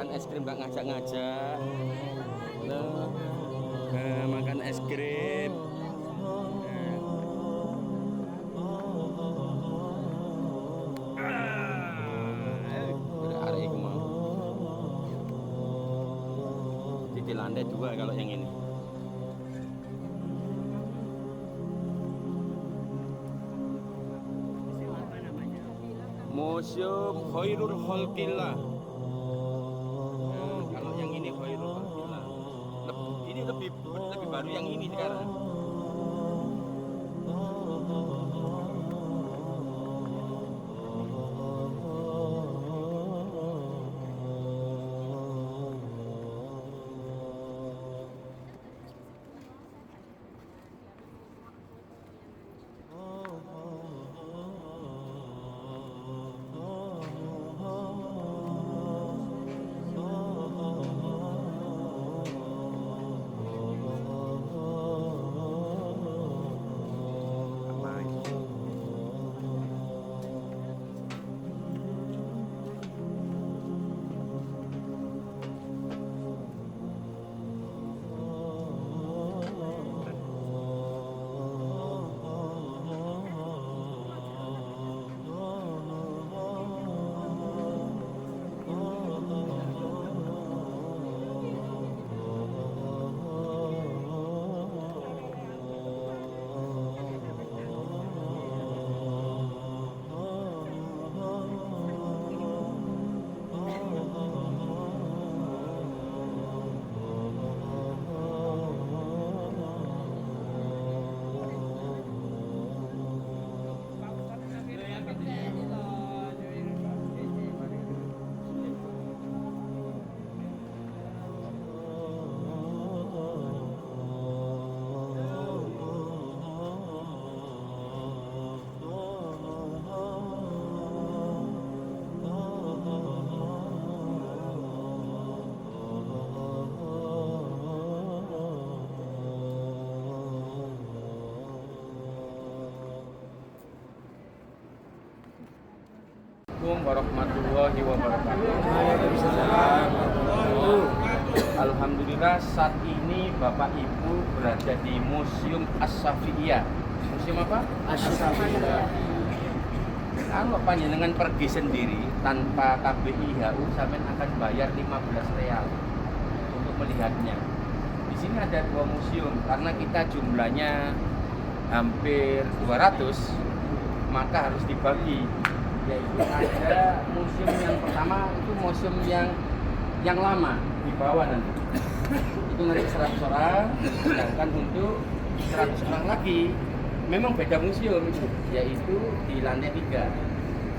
makan es krim nggak ngajak-ngajak. Makan es krim. Udah hari iku mau. Di lantai 2 kalau yang ini. Museum Khairul Khalqillah. Kalau yang ini Khairul Khalqillah. Ini lebih baru yang ini sekarang. Assalamualaikum warahmatullahi wabarakatuh. Alhamdulillah saat ini Bapak Ibu berada di Museum As-Safiyah. Museum apa? As-Safiyah. Kalau panjenengan pergi sendiri tanpa KBIHU sampai akan bayar 15 real untuk melihatnya. Di sini ada 2 museum karena kita jumlahnya hampir 200, maka harus dibagi. Yaitu ada museum yang pertama itu museum yang lama di bawah nanti itu nanti 100 orang, sedangkan untuk 100 orang lagi memang beda museum, yaitu di lantai 3.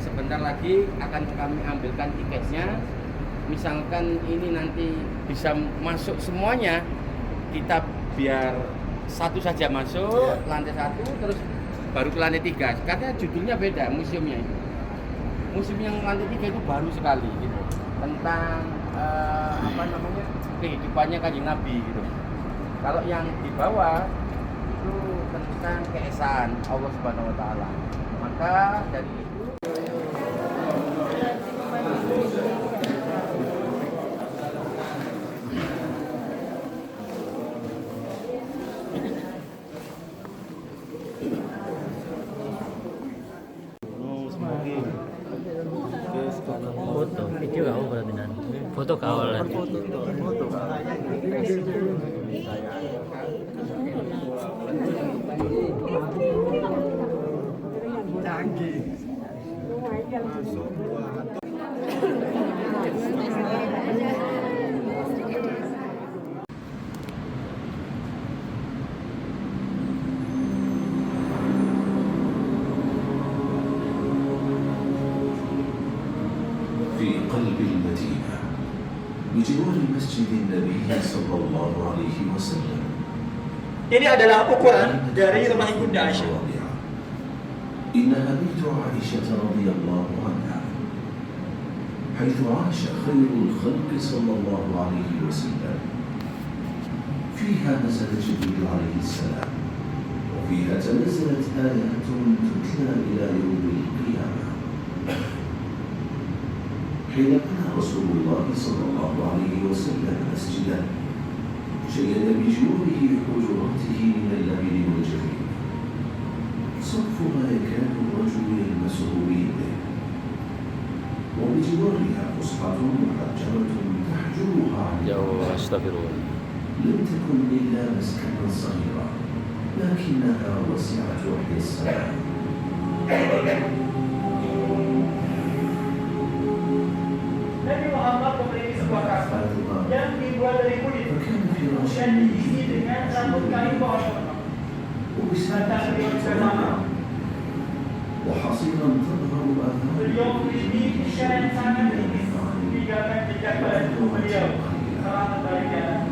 Sebentar lagi akan kami ambilkan tiketnya. Misalkan ini nanti bisa masuk semuanya, kita biar satu saja masuk lantai 1 terus baru ke lantai 3 karena judulnya beda museumnya itu. Museum yang lantai 3 itu baru sekali gitu, tentang kehidupannya Kanjeng Nabi gitu. Kalau yang di bawah itu tentang keesaan Allah Subhanahu wa taala. Maka dari itu foto, video kau berarti nan. Foto kau lah. Canggih. في قلب المدينة بجوار مسجد النبي صلى الله عليه وسلم. Ini adalah ukuran dari rumah Ibunda Aisyah. إنها بيت عائشة رضي الله عنها حيث عاش خير الخلق صلى الله عليه وسلم. فيها نزل جبريل عليه السلام وفيها تنزلت آيات تتلى إلى يوم القيامة. حين بنى رسول الله صلى الله عليه وسلم مسجدا شيد بجواره حجراته من اللبن والجبين سقفها يكاد الرجل يلمسه بيده وبجوارها فسحة محجرة تحجرها عن jauh astagfirullah. لم تكن إلا مسكنا صغيرا لكنها وسعة وحي السماء Nabi Muhammad memiliki sebuah kasur yang dibuat dari kulit dan diisi dengan rambut kain pohon. Batang beliau juga sama. وحصيرا تظهر آثار Beliau memiliki usia yang sangat tinggi, meninggalkan jejak pada tubuh beliau setelah kembali ke atas.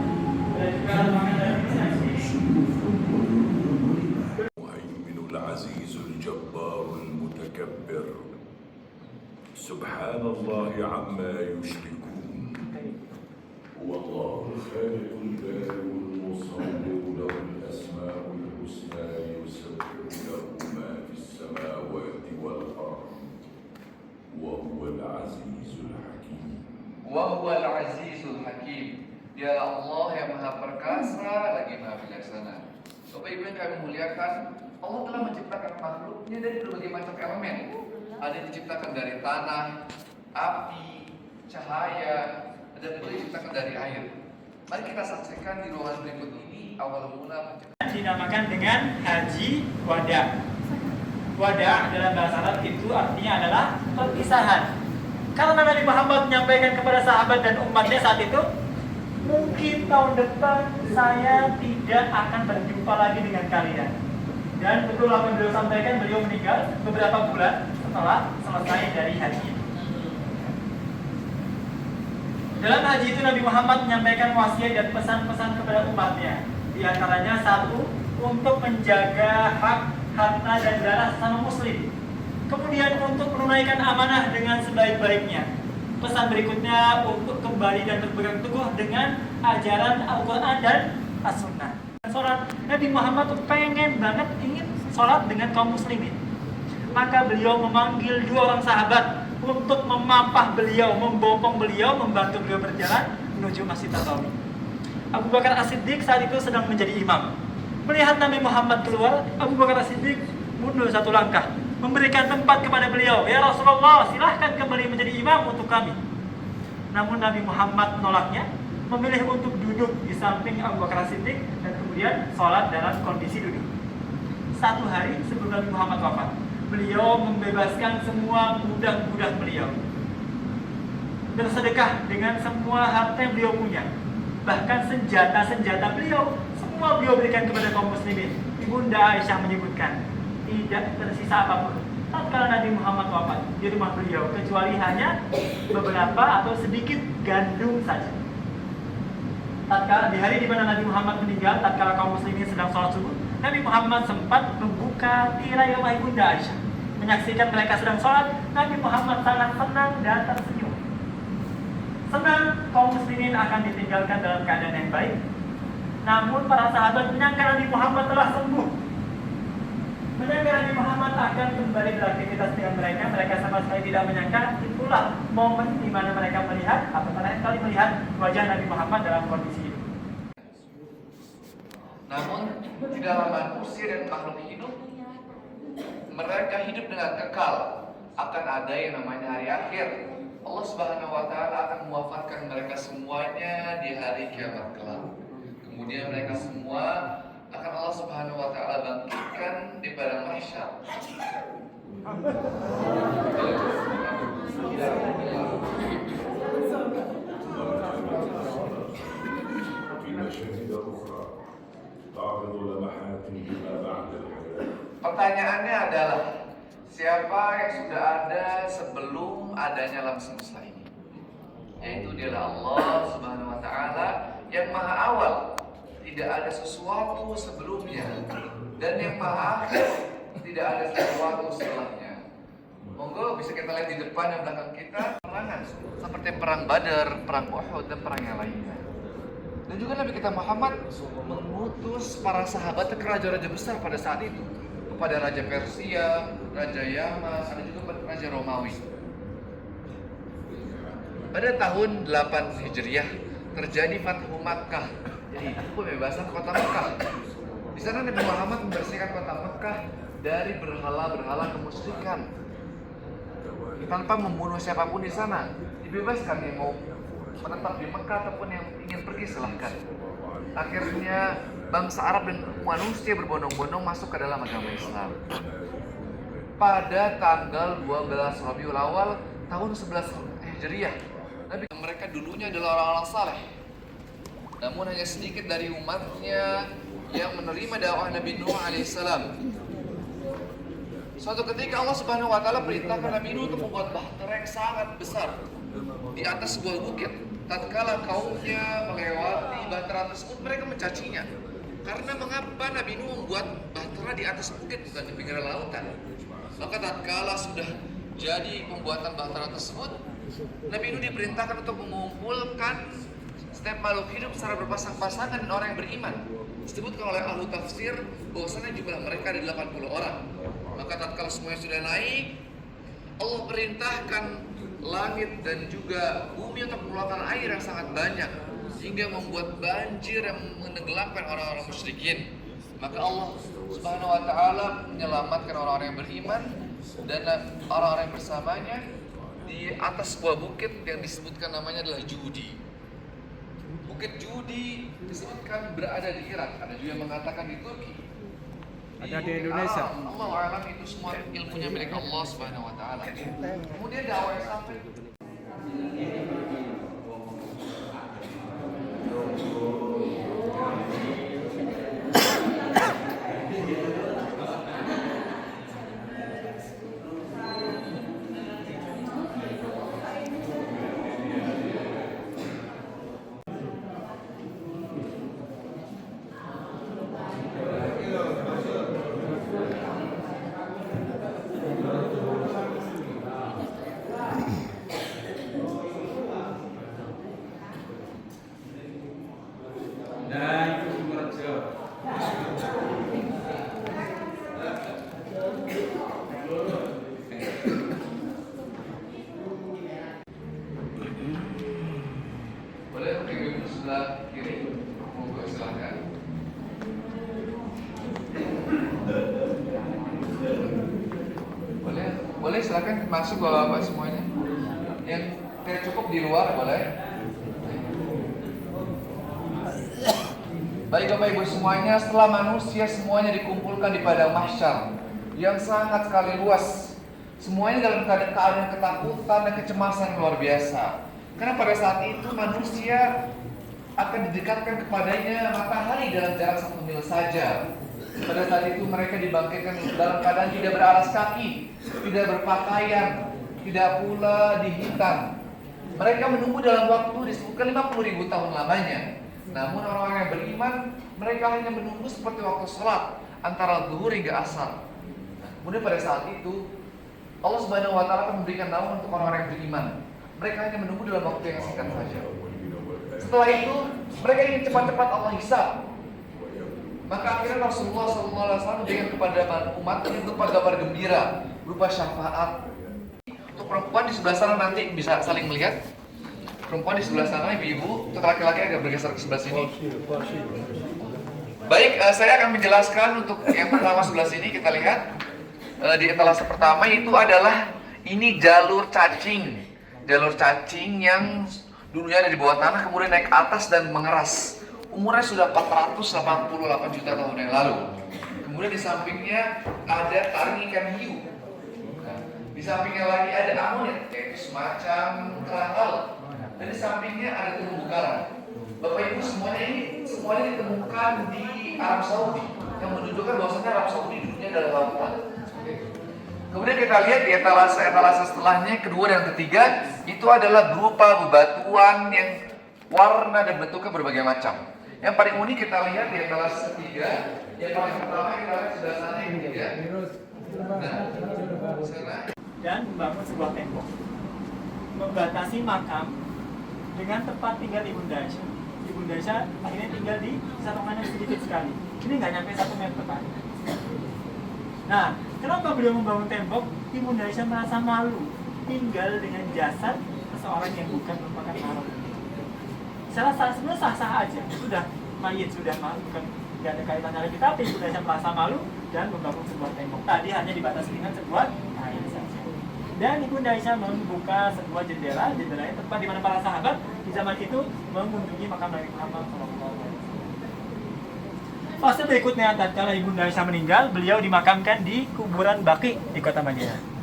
Dan juga rancangan dari yang sedikit. سيوف ودروع ورماح المهيمن العزيز الجبار المتكبر سبحان الله عما يشركون هو الله الخالق البارئ المصور له الاسماء الحسنى يسبح له ما في السماوات والارض وهو العزيز الحكيم Wahwal Azizul Hakim. Dia Allah yang maha perkasa lagi maha bijaksana. Bapak Ibu yang kami muliakan, Allah telah menciptakan makhluknya dari berbagai macam elemen. Ada yang diciptakan dari tanah, api, cahaya, dan juga diciptakan dari air. Mari kita saksikan di ruangan berikut ini awal mula penciptaan. Dinamakan dengan haji wada. Wada dalam bahasa Arab itu artinya adalah perpisahan. Karena Nabi Muhammad menyampaikan kepada sahabat dan umatnya saat itu, mungkin tahun depan saya tidak akan berjumpa lagi dengan kalian. Dan betul apa yang beliau sampaikan, beliau meninggal beberapa bulan setelah selesai dari haji. Dalam haji itu Nabi Muhammad menyampaikan wasiat dan pesan-pesan kepada umatnya. Di antaranya satu, untuk menjaga hak, harta dan darah sesama muslim. Kemudian untuk menunaikan amanah dengan sebaik-baiknya. Pesan berikutnya untuk kembali dan berpegang teguh dengan ajaran Al-Quran dan As-Sunnah. Sholat, Nabi Muhammad tuh pengen banget ingin sholat dengan kaum muslimin. Maka beliau memanggil 2 orang sahabat untuk memapah beliau, membopong beliau, membantu beliau berjalan menuju Masjid Nabawi. Abu Bakar As-Siddiq saat itu sedang menjadi imam. Melihat Nabi Muhammad keluar, Abu Bakar As-Siddiq mundur 1 langkah, memberikan tempat kepada beliau. Ya Rasulullah, silahkan kembali menjadi imam untuk kami. Namun Nabi Muhammad menolaknya, memilih untuk duduk di samping Abu Bakar As-Siddiq dan kemudian sholat dalam kondisi duduk. 1 hari sebelum Nabi Muhammad wafat, beliau membebaskan semua budak-budak beliau, bersedekah dengan semua harta yang beliau punya. Bahkan senjata-senjata beliau semua beliau berikan kepada kaum muslimin. Ibunda Aisyah menyebutkan, tidak tersisa apapun tatkala Nabi Muhammad wafat di rumah beliau, kecuali hanya beberapa atau sedikit gandum saja. Tatkala di hari di mana Nabi Muhammad meninggal, tatkala kaum muslimin sedang sholat subuh, Nabi Muhammad sempat membuka tirai rumah Ibunda Aisyah. Menyaksikan mereka sedang sholat, Nabi Muhammad sangat senang dan tersenyum. Senang kaum muslimin akan ditinggalkan dalam keadaan yang baik. Namun para sahabat menyangka Nabi Muhammad telah sembuh. Menyangka Nabi Muhammad akan kembali beraktivitas dengan mereka. Mereka sama sekali tidak menyangka. Itulah momen di mana mereka melihat atau terakhir kali melihat wajah Nabi Muhammad dalam kondisi itu. Namun di dalam manusia dan makhluk hidup, mereka hidup dengan kekal. Akan ada yang namanya hari akhir. Allah Subhanahu wa Ta'ala akan mewafatkan mereka semuanya di hari kiamat kelak. Kemudian mereka semua akan Allah Subhanahu wa Ta'ala bangkitkan di padang mahsyar. في مشاهد أخرى تعرض لمحات بما بعد الحياة. Pertanyaannya adalah, siapa yang sudah ada sebelum adanya alam semesta ini? Yaitu dialah Allah Subhanahu wa Ta'ala yang maha awal, tidak ada sesuatu sebelumnya, dan yang maha akhir, tidak ada sesuatu setelahnya. Monggo bisa kita lihat di depan dan belakang kita perangan seperti perang Badar, perang Uhud, dan perang yang lainnya. Dan juga Nabi kita Muhammad mengutus para sahabat ke raja-raja besar pada saat itu, kepada Raja Persia, Raja Yaman, ada juga Raja Romawi. Pada tahun 8 Hijriah terjadi Fathu Makkah. Jadi pembebasan kota Makkah. Di sana Nabi Muhammad membersihkan kota Makkah dari berhala-berhala kemusyrikan. Tanpa membunuh siapapun di sana. Dibebaskan yang mau menetap di Makkah ataupun yang ingin pergi silahkan. Akhirnya bangsa Arab dan manusia berbondong-bondong masuk ke dalam agama Islam. Pada tanggal 12 Rabiul Awal tahun 11 Hijriah, Nabi mereka dulunya adalah orang-orang saleh. Namun hanya sedikit dari umatnya yang menerima dakwah Nabi Nuh alaihissalam. Suatu ketika Allah Subhanahu wa taala perintahkan Nabi Nuh untuk membuat bahtera yang sangat besar di atas sebuah bukit. Tatkala kaumnya melewati bahtera tersebut, mereka mencacinya. Karena mengapa Nabi Nuh membuat bahtera di atas bukit bukan di pinggir lautan? Maka tatkala sudah jadi pembuatan bahtera tersebut, Nabi Nuh diperintahkan untuk mengumpulkan setiap makhluk hidup secara berpasang-pasangan dan orang yang beriman. Disebutkan oleh ahli tafsir bahwasanya jumlah mereka ada 80 orang. Maka tatkala semuanya sudah naik, Allah perintahkan langit dan juga bumi untuk mengeluarkan air yang sangat banyak hingga membuat banjir yang menenggelamkan orang-orang musyrikin. Maka Allah Subhanahu wa taala menyelamatkan orang-orang yang beriman dan orang-orang yang bersamanya di atas sebuah bukit yang disebutkan namanya adalah Judi. Bukit Judi disebutkan berada di Irak, ada juga yang mengatakan di Turki. Ada di Indonesia. Allah alam, itu semua ilmunya milik Allah Subhanahu wa taala. Kemudian dakwah sampai boleh pegang sebelah kiri, monggo silakan. Boleh silakan masuk bapak-bapak semuanya. Yang tidak cukup di luar boleh. Baik Bapak Ibu semuanya, setelah manusia semuanya dikumpulkan di padang mahsyar yang sangat sekali luas, semuanya dalam keadaan ketakutan dan kecemasan yang luar biasa. Karena pada saat itu manusia akan didekatkan kepadanya matahari dalam jarak 1 mil saja. Pada saat itu mereka dibangkitkan dalam keadaan tidak beralas kaki, tidak berpakaian, tidak pula dihitan. Mereka menunggu dalam waktu disebutkan 50.000 tahun lamanya. Namun orang-orang yang beriman, mereka hanya menunggu seperti waktu sholat antara zuhur hingga asar. Kemudian pada saat itu Allah Subhanahu wa taala akan memberikan naungan untuk orang-orang yang beriman. Mereka hanya menunggu dalam waktu yang singkat saja. Setelah itu, mereka ingin cepat-cepat Allah hisab. Maka akhirnya Rasulullah SAW memberikan kepada umatnya berupa kabar gembira, berupa syafaat. Untuk perempuan di sebelah sana nanti bisa saling melihat. Perempuan di sebelah sana, ibu-ibu, untuk laki-laki agak bergeser ke sebelah sini. Baik, saya akan menjelaskan untuk yang pertama sebelah sini. Kita lihat di etalase pertama itu adalah ini jalur cacing. Jalur cacing yang dulunya ada di bawah tanah kemudian naik ke atas dan mengeras. Umurnya sudah 488 juta tahun yang lalu. Kemudian di sampingnya ada taring ikan hiu. Nah, di sampingnya lagi ada amonit, yaitu semacam kerang laut. Dan di sampingnya ada terumbu karang. Bapak Ibu semuanya ditemukan di Arab Saudi, yang menunjukkan bahwasanya Arab Saudi dulunya adalah lautan. Kemudian kita lihat di etalase setelahnya, kedua dan ketiga, itu adalah berupa bebatuan yang warna dan bentuknya berbagai macam. Yang paling unik kita lihat di etalase ketiga, yang paling pertama kita lihat sebelah sana yang ketiga. Dan membangun sebuah tembok, membatasi makam dengan tempat tinggal Ibunda Aisyah. Ibunda Aisyah akhirnya tinggal di satu mana sedikit sekali. Ini nggak nyampe 1 meter Pak. Nah, kenapa beliau membangun tembok? Ibunda Aisyah merasa malu tinggal dengan jasad seseorang yang bukan merupakan mahram. Sebenarnya sah-sah aja, sudah mayit, sudah bukan tidak ada kaitannya lagi, tapi Ibu Aisyah merasa malu dan membangun sebuah tembok. Tadi hanya dibatasi dengan sebuah kain saja. Dan Ibu Aisyah membuka sebuah jendela yang tempat di mana para sahabat di zaman itu mengunjungi makam Nabi Muhammad SAW. Fase berikutnya, tatkala Ibu Aisyah meninggal, beliau dimakamkan di kuburan Baqi di kota Madinah.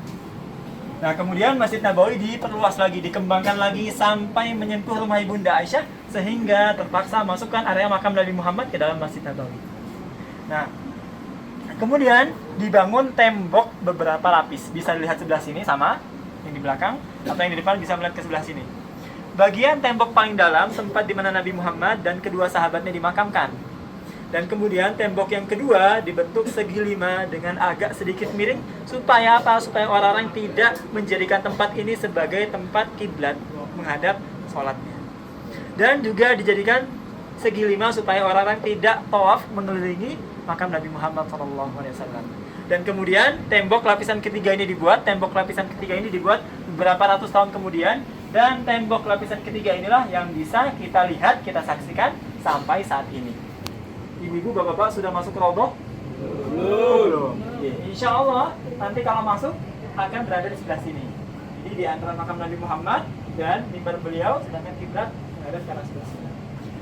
Nah, kemudian Masjid Nabawi diperluas lagi, dikembangkan lagi sampai menyentuh rumah Ibunda Aisyah sehingga terpaksa masukkan area makam Nabi Muhammad ke dalam Masjid Nabawi. Nah, kemudian dibangun tembok beberapa lapis. Bisa dilihat sebelah sini sama yang di belakang, atau yang di depan bisa melihat ke sebelah sini. Bagian tembok paling dalam tempat di mana Nabi Muhammad dan kedua sahabatnya dimakamkan. Dan kemudian tembok yang kedua dibentuk segi 5 dengan agak sedikit miring. Supaya apa? Supaya orang-orang tidak menjadikan tempat ini sebagai tempat kiblat menghadap sholatnya. Dan juga dijadikan segi 5 supaya orang-orang tidak tawaf mengelilingi makam Nabi Muhammad SAW. Dan kemudian tembok lapisan ketiga ini dibuat. Tembok lapisan ketiga ini dibuat beberapa ratus tahun kemudian. Dan tembok lapisan ketiga inilah yang bisa kita lihat, kita saksikan sampai saat ini. Ibu-ibu, bapak-bapak sudah masuk ke Raudhah? Belum. Insya Allah nanti kalau masuk akan berada di sebelah sini. Jadi di antara makam Nabi Muhammad dan mimbar beliau, sedangkan kiblat berada di sebelah sini.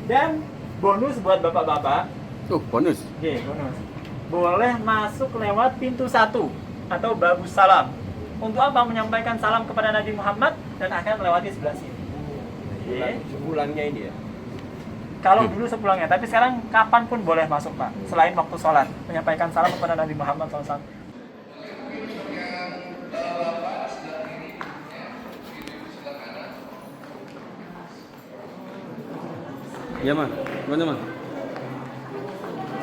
Dan bonus buat bapak-bapak. Bonus. Bonus. Boleh masuk lewat pintu 1 atau babus salam. Untuk apa? Menyampaikan salam kepada Nabi Muhammad dan akan melewati sebelah sini. Sepulangnya ini ya. Kalau dulu sepulangnya, tapi sekarang kapanpun boleh masuk, Pak. Selain waktu sholat, menyampaikan salam kepada Nabi Muhammad SAW. Iya, Ma. Mana, Ma?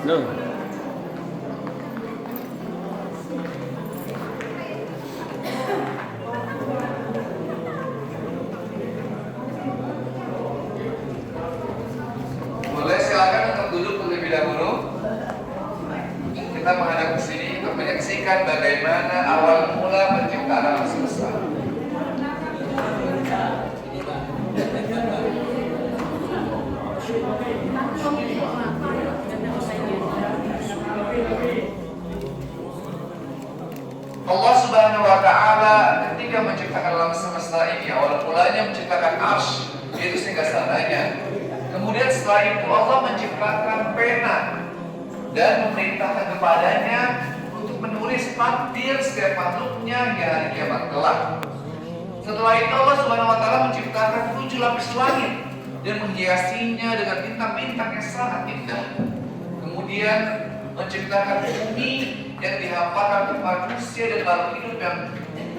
Loh. Boleh, silakan untuk duduk terlebih dahulu. Kita menghadap ke sini untuk menyaksikan bagaimana awal mula penciptaan alam semesta. Allah Subhanahu wa Ta'ala ketika menciptakan alam semesta ini, awal mulanya menciptakan arsy, yaitu singgasananya. Kemudian setelah itu Allah menciptakan pena dan memerintahkan kepadanya untuk menulis takdir setiap makhluknya di hari kiamat kelak. Setelah itu Allah Subhanahu wa Ta'ala menciptakan 7 lapis langit dan menghiasinya dengan bintang-bintang yang sangat indah. Kemudian menciptakan bumi yang dihampakan untuk manusia dan makhluk hidup yang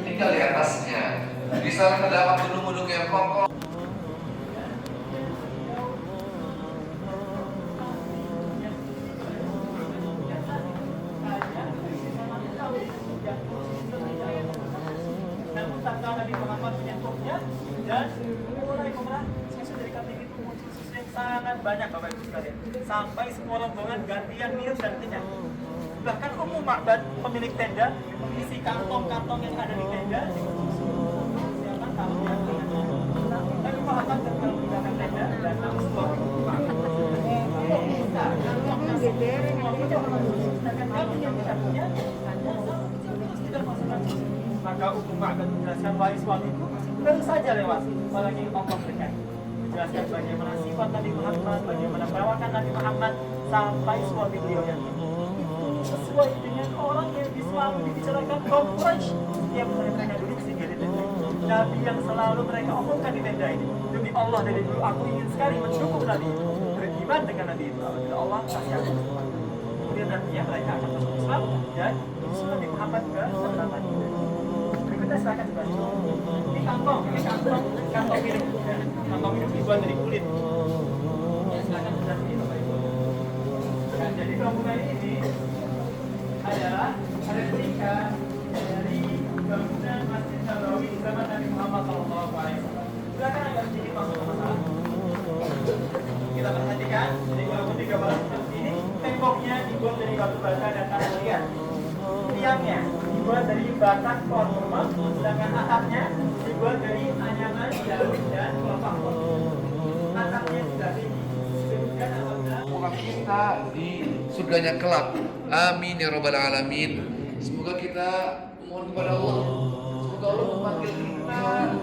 tinggal di atasnya. Di sana terdapat gunung-gunung yang kokoh. Namun tanggal Nabi Muhammad menyentuhnya dan mulai pemerah susu dari kambing itu muncul susu yang sangat banyak, Bapak Ibu sekalian. Sampai semua rombongan gantian minum dan kenyang. Bahkan Ummu Ma'bad, pemilik tenda, mengisi kantong-kantong yang ada di tenda dengan susu. Siapa tahu yang Nabi Muhammad ketika meninggalkan tenda dan langsung Ummu Ma'bad. Sedangkan kambing yang dikandungnya tidak masukkan susu. Maka Ummu Ma'bad menjelaskan, wahai suamiku, baru saja lewat apalagi Allah berikan. Menjelaskan bagaimana sifat Nabi Muhammad, bagaimana perawakan Nabi Muhammad sampai suami beliau yang itu sesuai dengan orang yang selalu dibicarakan kaum Quraisy. Setiap mereka duduk singgah di tenda Nabi yang selalu mereka omongkan di tenda ini. Demi Allah, dari dulu aku ingin sekali mendukung Nabi itu, beriman dengan Nabi itu. Apabila Allah kasih aku kesempatan, kemudian nantinya mereka akan masuk Islam dan Nabi Muhammad ke sebelah Madinah. Berikutnya silakan dibaca. Ini kantong hidup. Kantong hidup dibuat dari kulit. Ya, silakan sebelah sini, Bapak Ibu. Nah, jadi bangunan ini adalah replika dari bangunan Masjid Nabawi di zaman Nabi Muhammad SAW. Silakan agak sedikit masuk ke masalah. Kita perhatikan, jadi walaupun di gambaran seperti ini, temboknya dibuat dari batu bata dan tanah liat. tiangnya dibuat dari batang pohon kurma, sedangkan atapnya dibuat dari anyaman jarum dan kelopak pohon. Atapnya juga tinggi. Demikian apabila Semoga kita di surganya kelak. Amin ya rabbal alamin. Semoga kita mohon kepada Allah. Semoga Allah memanggil kita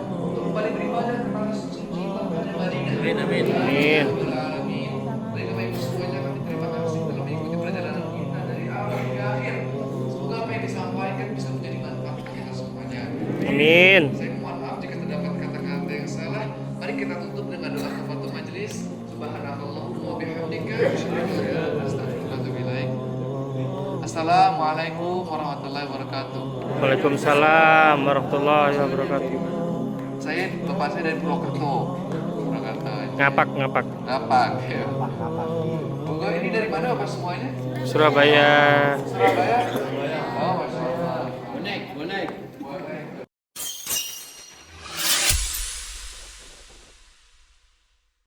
untuk kembali beribadah kepada suci Mekah Madinah. Amin, amin. Ya rabbal alamin. Baik Bapak Ibu semuanya, kami terima kasih telah mengikuti perjalanan kita dari awal hingga akhir. Semoga apa yang disampaikan bisa menjadi manfaat bagi kita semuanya. Amin. Saya mohon maaf jika terdapat kata-kata yang salah. Mari kita tutup dengan doa kafaratul majelis. Subhanakallahumma wa bihamdika asyhadu an la ilaha illa anta astaghfiruka wa atubu ilaik. Assalamualaikum warahmatullahi wabarakatuh. Waalaikumsalam warahmatullahi wabarakatuh. Saya bapak saya dari Purwokerto. Purwokerto. Ngapak. Ngapak. Ya. Monggo ini dari mana Bapak semuanya? Surabaya. Surabaya.